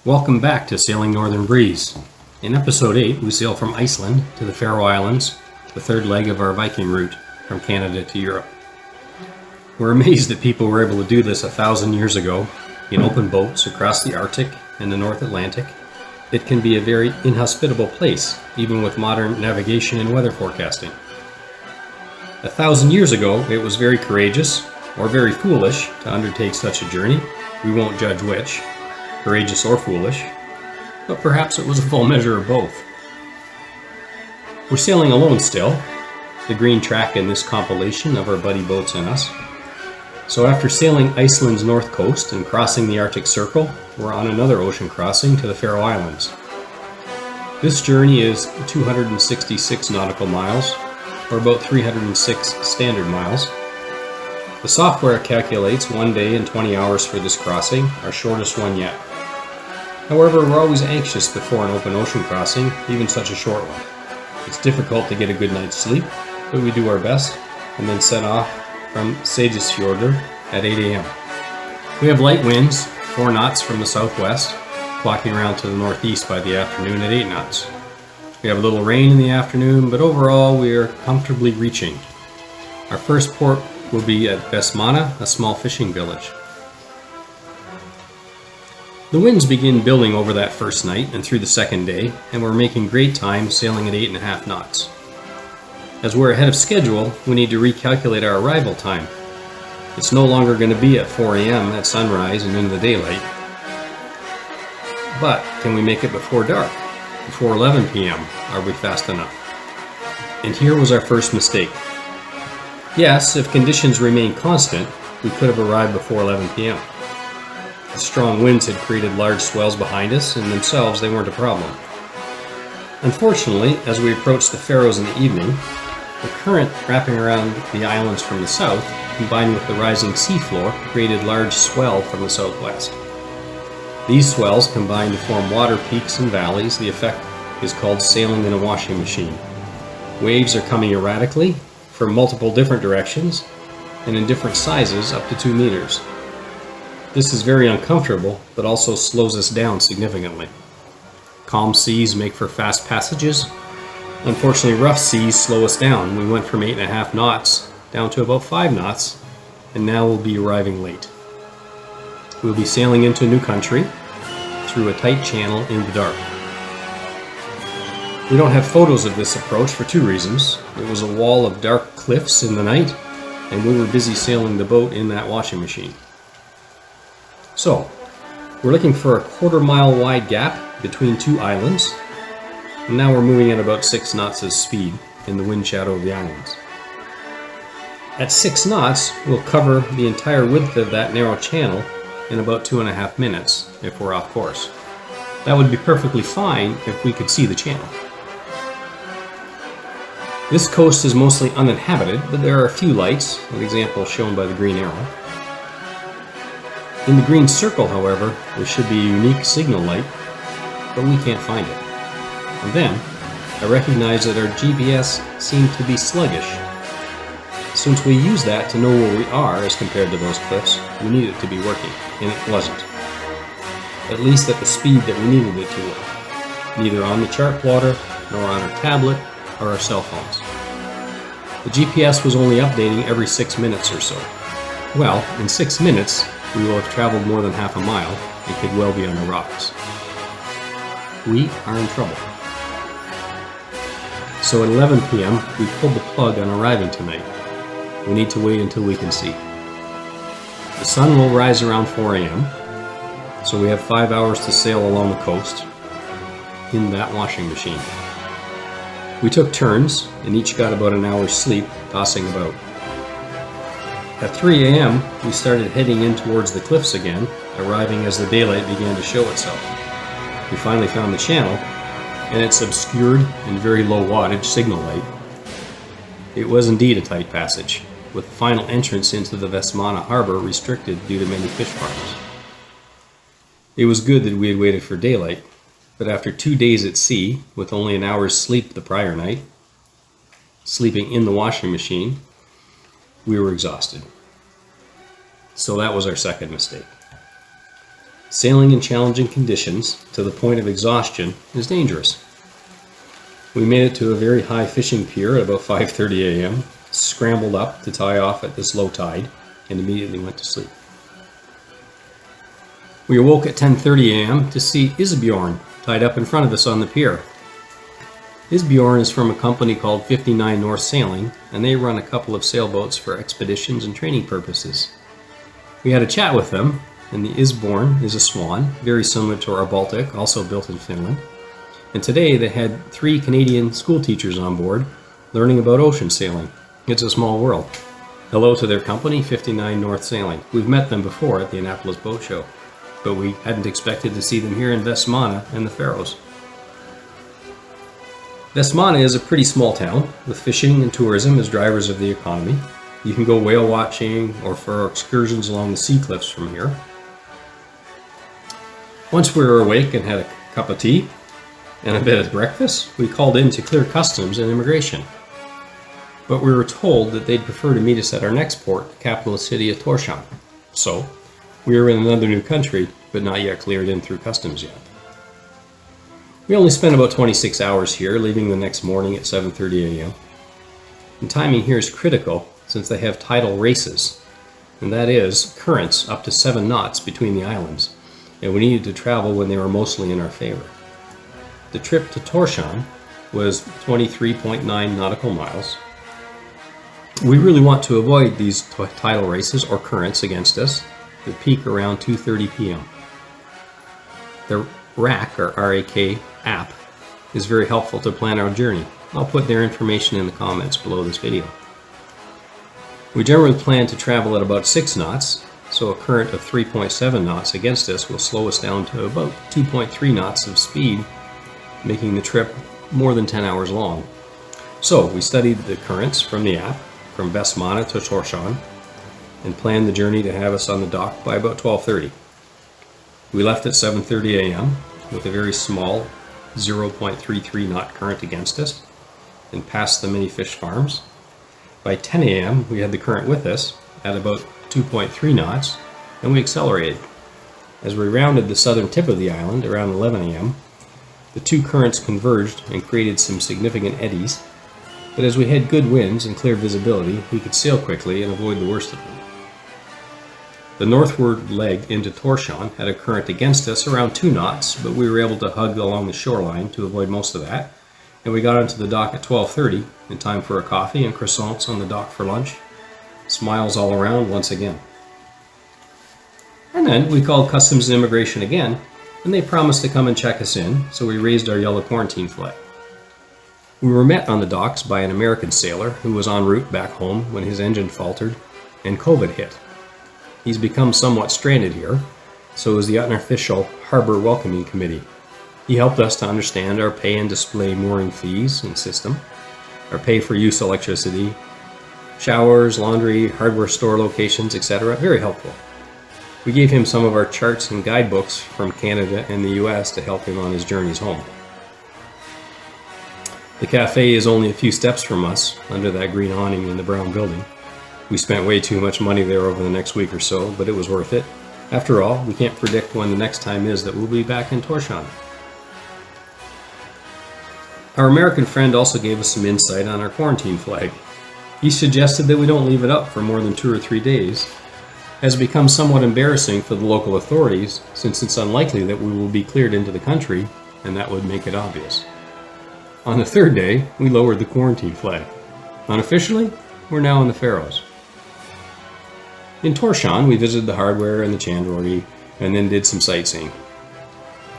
Welcome back to Sailing Northern Breeze. In episode 8, we sail from Iceland to the Faroe Islands, the third leg of our Viking route from Canada to Europe. We're amazed that people were able to do this 1,000 years ago in open boats across the Arctic and the North Atlantic. It can be a very inhospitable place, even with modern navigation and weather forecasting. 1,000 years ago, it was very courageous, or very foolish, to undertake such a journey. We won't judge which, courageous or foolish, but perhaps it was a full measure of both. We're sailing alone still, the green track in this compilation of our buddy boats and us. So after sailing Iceland's north coast and crossing the Arctic Circle, we're on another ocean crossing to the Faroe Islands. This journey is 266 nautical miles, or about 306 standard miles. The software calculates 1 day and 20 hours for this crossing, our shortest one yet. However, we're always anxious before an open ocean crossing, even such a short one. It's difficult to get a good night's sleep, but we do our best, and then set off from Seyðisfjörður at 8 a.m. We have light winds, 4 knots from the southwest, clocking around to the northeast by the afternoon at 8 knots. We have a little rain in the afternoon, but overall we are comfortably reaching. Our first port will be at Vestmanna, a small fishing village. The winds begin building over that first night and through the second day, and we're making great time sailing at 8.5 knots. As we're ahead of schedule, we need to recalculate our arrival time. It's no longer going to be at 4 a.m. at sunrise and into the daylight. But can we make it before dark? Before 11 p.m., are we fast enough? And here was our first mistake. Yes, if conditions remain constant, we could have arrived before 11 p.m. The strong winds had created large swells behind us, and themselves they weren't a problem. Unfortunately, as we approached the Faroes in the evening, the current wrapping around the islands from the south, combined with the rising seafloor, created large swell from the southwest. These swells combine to form water peaks and valleys. The effect is called sailing in a washing machine. Waves are coming erratically from multiple different directions and in different sizes up to 2 meters. This is very uncomfortable, but also slows us down significantly. Calm seas make for fast passages. Unfortunately, rough seas slow us down. We went from 8.5 knots down to about 5 knots, and now we'll be arriving late. We'll be sailing into new country through a tight channel in the dark. We don't have photos of this approach for 2 reasons. It was a wall of dark cliffs in the night, and we were busy sailing the boat in that washing machine. So, we're looking for a 1/4 mile wide gap between 2 islands, and now we're moving at about 6 knots of speed in the wind shadow of the islands. At 6 knots, we'll cover the entire width of that narrow channel in about 2.5 minutes if we're off course. That would be perfectly fine if we could see the channel. This coast is mostly uninhabited, but there are a few lights, an example shown by the green arrow. In the green circle, however, there should be a unique signal light, but we can't find it. And then, I recognize that our GPS seemed to be sluggish. Since we use that to know where we are as compared to those cliffs, we need it to be working, and it wasn't. At least at the speed that we needed it to work. Neither on the chart plotter, nor on our tablet, or our cell phones. The GPS was only updating every 6 minutes or so. Well, in 6 minutes, we will have traveled more than half a mile and could well be on the rocks. We are in trouble. So at 11 p.m., we pulled the plug on arriving tonight. We need to wait until we can see. The sun will rise around 4 a.m., so we have 5 hours to sail along the coast in that washing machine. We took turns, and each got about an hour's sleep, tossing about. At 3 a.m., we started heading in towards the cliffs again, arriving as the daylight began to show itself. We finally found the channel, and its obscured and very low wattage signal light. It was indeed a tight passage, with the final entrance into the Vestmanna harbor restricted due to many fish farms. It was good that we had waited for daylight, but after 2 days at sea, with only an hour's sleep the prior night, sleeping in the washing machine, we were exhausted. So that was our second mistake. Sailing in challenging conditions to the point of exhaustion is dangerous. We made it to a very high fishing pier at about 5:30 a.m., scrambled up to tie off at this low tide, and immediately went to sleep. We awoke at 10:30 a.m. to see Isbjorn tied up in front of us on the pier. Isbjorn is from a company called 59 North Sailing, and they run a couple of sailboats for expeditions and training purposes. We had a chat with them, and the Isbjorn is a swan, very similar to our Baltic, also built in Finland. And today they had 3 Canadian school teachers on board learning about ocean sailing. It's a small world. Hello to their company, 59 North Sailing. We've met them before at the Annapolis Boat Show, but we hadn't expected to see them here in Vestmanna in the Faroes. Vestmanna is a pretty small town, with fishing and tourism as drivers of the economy. You can go whale watching or for excursions along the sea cliffs from here. Once we were awake and had a cup of tea and a bit of breakfast, we called in to clear customs and immigration. But we were told that they'd prefer to meet us at our next port, the capital city of Torchon. So, we were in another new country, but not yet cleared in through customs yet. We only spent about 26 hours here, leaving the next morning at 7:30 a.m. And timing here is critical since they have tidal races, and that is currents up to 7 knots between the islands, and we needed to travel when they were mostly in our favor. The trip to Torchon was 23.9 nautical miles. We really want to avoid these tidal races or currents against us that peak around 2:30 p.m. The RAK, or RAK, app is very helpful to plan our journey. I'll put their information in the comments below this video. We generally plan to travel at about 6 knots, so a current of 3.7 knots against us will slow us down to about 2.3 knots of speed, making the trip more than 10 hours long. So we studied the currents from the app, from Vestmanna to Torchon, and planned the journey to have us on the dock by about 12:30. We left at 7:30 a.m. with a very small 0.33 knot current against us and passed the many fish farms. By 10 a.m. we had the current with us at about 2.3 knots, and we accelerated. As we rounded the southern tip of the island around 11 a.m., the 2 currents converged and created some significant eddies, but as we had good winds and clear visibility, we could sail quickly and avoid the worst of them. The northward leg into Torchon had a current against us around 2 knots, but we were able to hug along the shoreline to avoid most of that, and we got onto the dock at 12:30 in time for a coffee and croissants on the dock for lunch. Smiles all around once again. And then we called Customs and Immigration again, and they promised to come and check us in, so we raised our yellow quarantine flag. We were met on the docks by an American sailor who was en route back home when his engine faltered and COVID hit. He's become somewhat stranded here, so is the unofficial Harbor Welcoming Committee. He helped us to understand our pay and display mooring fees and system, our pay for use electricity, showers, laundry, hardware store locations, etc. Very helpful. We gave him some of our charts and guidebooks from Canada and the US to help him on his journeys home. The cafe is only a few steps from us, under that green awning in the brown building. We spent way too much money there over the next week or so, but it was worth it. After all, we can't predict when the next time is that we'll be back in Torchon. Our American friend also gave us some insight on our quarantine flag. He suggested that we don't leave it up for more than 2 or 3 days, as it becomes somewhat embarrassing for the local authorities, since it's unlikely that we will be cleared into the country, and that would make it obvious. On the 3rd day, we lowered the quarantine flag. Unofficially, we're now in the Faroes. In Torchon, we visited the hardware and the chandlery, and then did some sightseeing.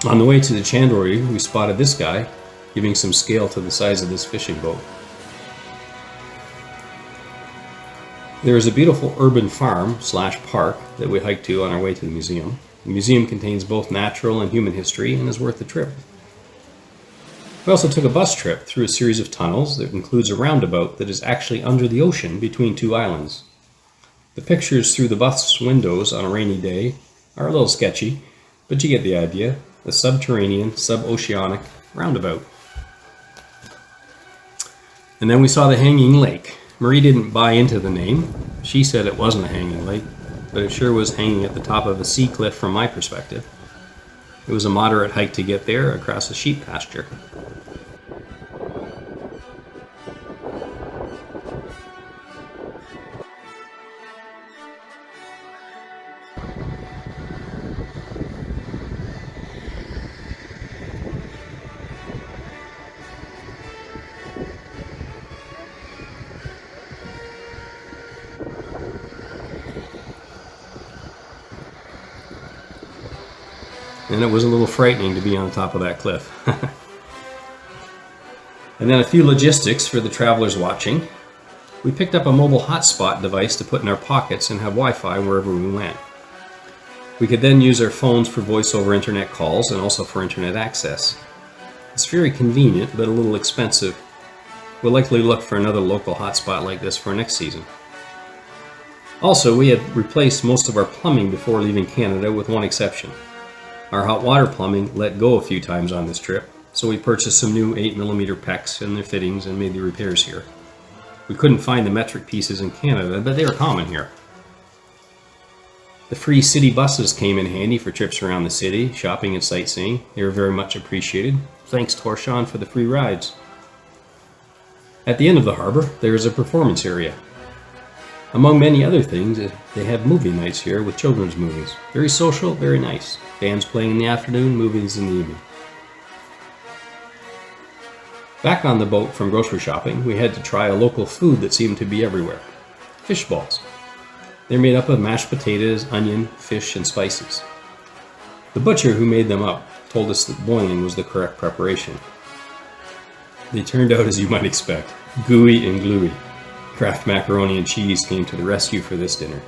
On the way to the chandlery, we spotted this guy, giving some scale to the size of this fishing boat. There is a beautiful urban farm/park that we hiked to on our way to the museum. The museum contains both natural and human history and is worth the trip. We also took a bus trip through a series of tunnels that includes a roundabout that is actually under the ocean between 2 islands. The pictures through the bus windows on a rainy day are a little sketchy, but you get the idea. A subterranean, sub-oceanic roundabout. And then we saw the hanging lake. Marie didn't buy into the name. She said it wasn't a hanging lake, but it sure was hanging at the top of a sea cliff from my perspective. It was a moderate hike to get there across a sheep pasture. And it was a little frightening to be on top of that cliff. And then a few logistics for the travelers watching. We picked up a mobile hotspot device to put in our pockets and have Wi-Fi wherever we went. We could then use our phones for voice over internet calls and also for internet access. It's very convenient, but a little expensive. We'll likely look for another local hotspot like this for next season. Also, we had replaced most of our plumbing before leaving Canada with one exception. Our hot water plumbing let go a few times on this trip, so we purchased some new 8mm PEX and their fittings and made the repairs here. We couldn't find the metric pieces in Canada, but they are common here. The free city buses came in handy for trips around the city, shopping and sightseeing. They were very much appreciated. Thanks Torchon for the free rides. At the end of the harbor, there is a performance area. Among many other things, they have movie nights here with children's movies. Very social, very nice. Bands playing in the afternoon, movies in the evening. Back on the boat from grocery shopping, we had to try a local food that seemed to be everywhere. Fish balls. They're made up of mashed potatoes, onion, fish, and spices. The butcher who made them up told us that boiling was the correct preparation. They turned out as you might expect, gooey and gluey. Kraft macaroni and cheese came to the rescue for this dinner.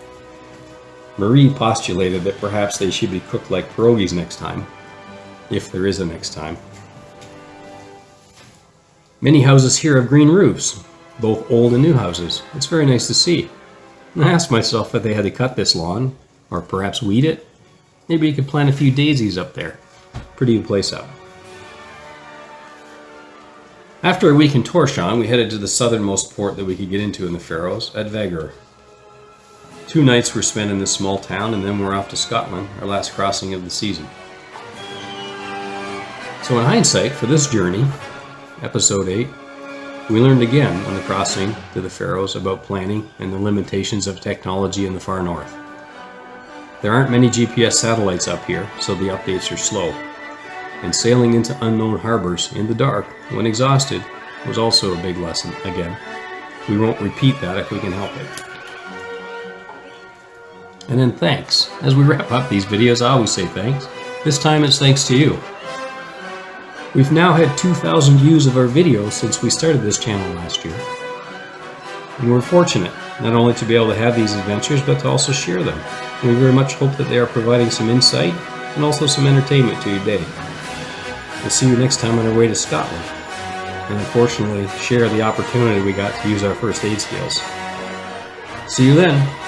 Marie postulated that perhaps they should be cooked like pierogies next time, if there is a next time. Many houses here have green roofs, both old and new houses. It's very nice to see. And I asked myself if they had to cut this lawn, or perhaps weed it. Maybe you could plant a few daisies up there. Pretty good place up. After a week in Torchon, we headed to the southernmost port that we could get into in the Faroes, at Vegur. 2 nights were spent in this small town, and then we're off to Scotland, our last crossing of the season. So in hindsight, for this journey, episode 8, we learned again on the crossing to the Faroes about planning and the limitations of technology in the far north. There aren't many GPS satellites up here, so the updates are slow. And sailing into unknown harbors in the dark, when exhausted, was also a big lesson again. We won't repeat that if we can help it. And then thanks. As we wrap up these videos, I always say thanks. This time it's thanks to you. We've now had 2,000 views of our videos since we started this channel last year. And we're fortunate, not only to be able to have these adventures, but to also share them. And we very much hope that they are providing some insight and also some entertainment to your day. We'll see you next time on our way to Scotland, and unfortunately share the opportunity we got to use our first aid skills. See you then!